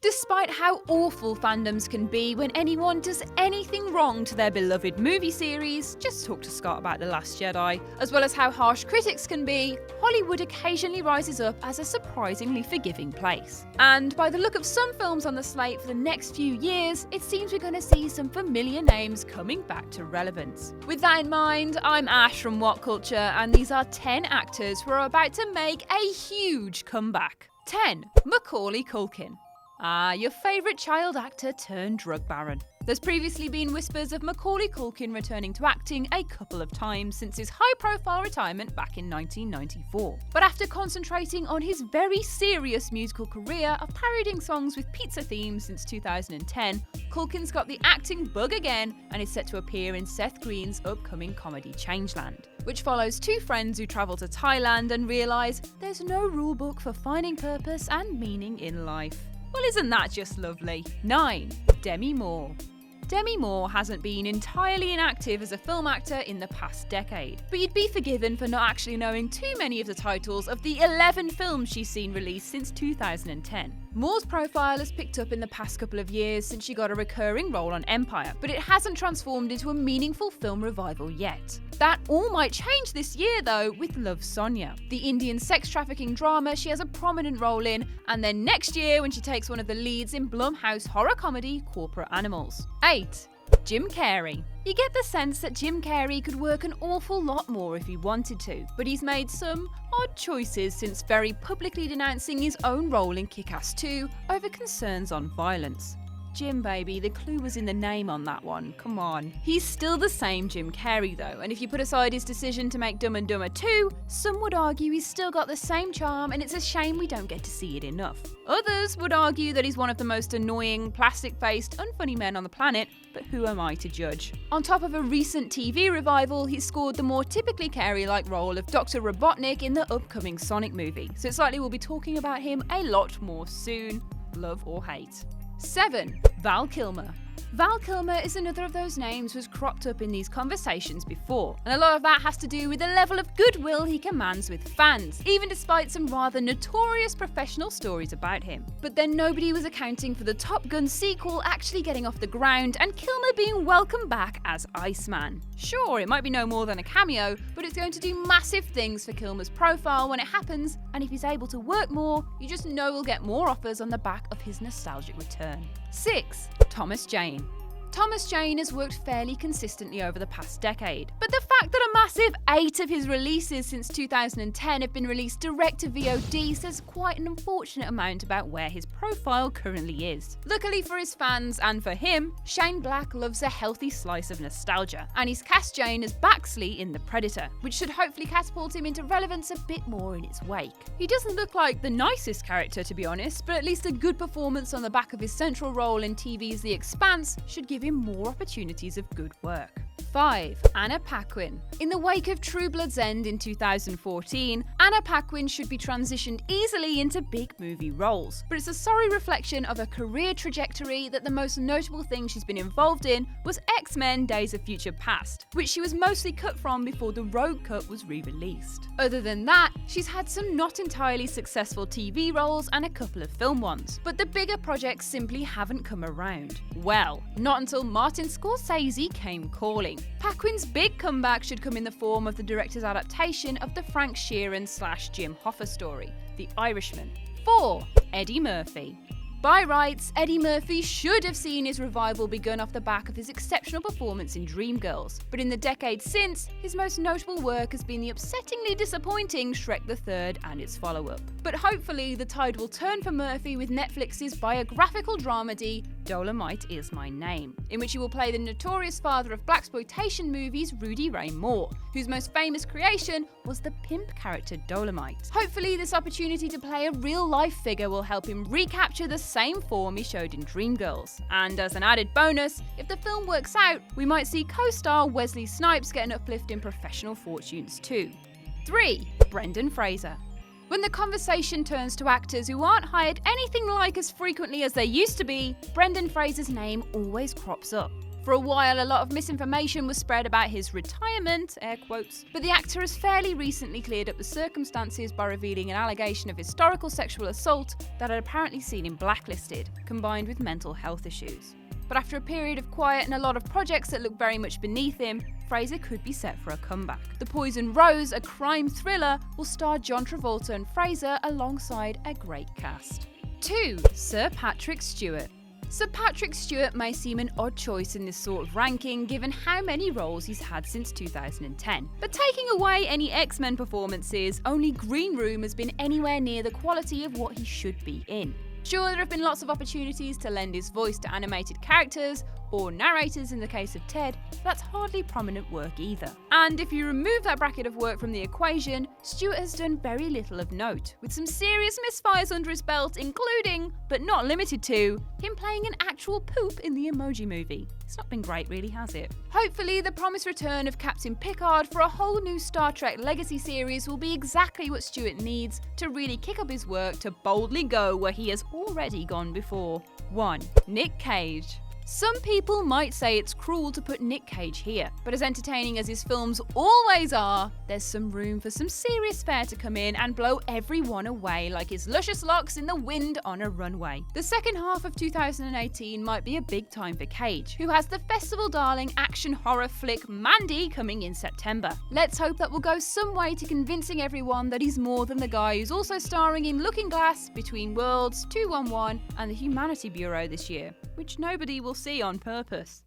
Despite how awful fandoms can be when anyone does anything wrong to their beloved movie series, just talk to Scott about The Last Jedi, as well as how harsh critics can be, Hollywood occasionally rises up as a surprisingly forgiving place. And by the look of some films on the slate for the next few years, it seems we're going to see some familiar names coming back to relevance. With that in mind, I'm Ash from What Culture, and these are 10 actors who are about to make a huge comeback. 10. Macaulay Culkin. Your favourite child actor turned drug baron. There's previously been whispers of Macaulay Culkin returning to acting a couple of times since his high-profile retirement back in 1994. But after concentrating on his very serious musical career of parodying songs with pizza themes since 2010, Culkin's got the acting bug again and is set to appear in Seth Green's upcoming comedy Changeland, which follows two friends who travel to Thailand and realise there's no rulebook for finding purpose and meaning in life. Well, isn't that just lovely? 9. Demi Moore. Demi Moore hasn't been entirely inactive as a film actor in the past decade, but you'd be forgiven for not actually knowing too many of the titles of the 11 films she's seen released since 2010. Moore's profile has picked up in the past couple of years since she got a recurring role on Empire, but it hasn't transformed into a meaningful film revival yet. That all might change this year though with Love, Sonia, the Indian sex trafficking drama she has a prominent role in, and then next year when she takes one of the leads in Blumhouse horror comedy Corporate Animals. 8. Jim Carrey. You get the sense that Jim Carrey could work an awful lot more if he wanted to, but he's made some odd choices since very publicly denouncing his own role in Kick-Ass 2 over concerns on violence. Jim, baby, the clue was in the name on that one, come on. He's still the same Jim Carrey though, and if you put aside his decision to make Dumb and Dumber 2, some would argue he's still got the same charm and it's a shame we don't get to see it enough. Others would argue that he's one of the most annoying, plastic-faced, unfunny men on the planet, but who am I to judge? On top of a recent TV revival, he scored the more typically Carrey-like role of Dr. Robotnik in the upcoming Sonic movie, so it's likely we'll be talking about him a lot more soon, love or hate. 7. Val Kilmer. Val Kilmer is another of those names who's cropped up in these conversations before, and a lot of that has to do with the level of goodwill he commands with fans, even despite some rather notorious professional stories about him. But then nobody was accounting for the Top Gun sequel actually getting off the ground and Kilmer being welcomed back as Iceman. Sure, it might be no more than a cameo, but it's going to do massive things for Kilmer's profile when it happens, and if he's able to work more, you just know we'll get more offers on the back of his nostalgic return. 6. Thomas Jane. Thomas Jane has worked fairly consistently over the past decade, but the fact that a massive 8 of his releases since 2010 have been released direct to VOD says quite an unfortunate amount about where his profile currently is. Luckily for his fans and for him, Shane Black loves a healthy slice of nostalgia, and he's cast Jane as Baxley in The Predator, which should hopefully catapult him into relevance a bit more in its wake. He doesn't look like the nicest character to be honest, but at least a good performance on the back of his central role in TV's The Expanse should give him more opportunities of good work. 5. Anna Paquin. In the wake of True Blood's end in 2014, Anna Paquin should be transitioned easily into big movie roles, but it's a sorry reflection of a career trajectory that the most notable thing she's been involved in was X-Men Days of Future Past, which she was mostly cut from before the Rogue Cut was re-released. Other than that, she's had some not entirely successful TV roles and a couple of film ones, but the bigger projects simply haven't come around. Well, not until Martin Scorsese came calling. Paquin's big comeback should come in the form of the director's adaptation of the Frank Sheeran/Jim Hoffa story, The Irishman. 4. Eddie Murphy. By rights, Eddie Murphy should have seen his revival begun off the back of his exceptional performance in Dreamgirls, but in the decade since, his most notable work has been the upsettingly disappointing Shrek the Third and its follow-up. But hopefully, the tide will turn for Murphy with Netflix's biographical dramedy Dolomite Is My Name, in which he will play the notorious father of blaxploitation movies Rudy Ray Moore, whose most famous creation was the pimp character Dolomite. Hopefully, this opportunity to play a real-life figure will help him recapture the same form he showed in Dreamgirls. And as an added bonus, if the film works out, we might see co-star Wesley Snipes get an uplift in professional fortunes too. 3. Brendan Fraser. When the conversation turns to actors who aren't hired anything like as frequently as they used to be, Brendan Fraser's name always crops up. For a while, a lot of misinformation was spread about his retirement, air quotes, but the actor has fairly recently cleared up the circumstances by revealing an allegation of historical sexual assault that had apparently seen him blacklisted, combined with mental health issues. But after a period of quiet and a lot of projects that look very much beneath him, Fraser could be set for a comeback. The Poison Rose, a crime thriller, will star John Travolta and Fraser alongside a great cast. 2. Sir Patrick Stewart. Sir Patrick Stewart may seem an odd choice in this sort of ranking given how many roles he's had since 2010. But taking away any X-Men performances, only Green Room has been anywhere near the quality of what he should be in. Sure, there have been lots of opportunities to lend his voice to animated characters, or narrators in the case of Ted, but that's hardly prominent work either. And if you remove that bracket of work from the equation, Stewart has done very little of note, with some serious misfires under his belt, including, but not limited to, him playing an actual poop in the Emoji Movie. It's not been great really, has it? Hopefully the promised return of Captain Picard for a whole new Star Trek Legacy series will be exactly what Stewart needs to really kick up his work to boldly go where he has already gone before. 1. Nick Cage. Some people might say it's cruel to put Nick Cage here, but as entertaining as his films always are, there's some room for some serious fare to come in and blow everyone away like his luscious locks in the wind on a runway. The second half of 2018 might be a big time for Cage, who has the festival darling action horror flick Mandy coming in September. Let's hope that will go some way to convincing everyone that he's more than the guy who's also starring in Looking Glass, Between Worlds, 211 and the Humanity Bureau this year, which nobody will see on purpose.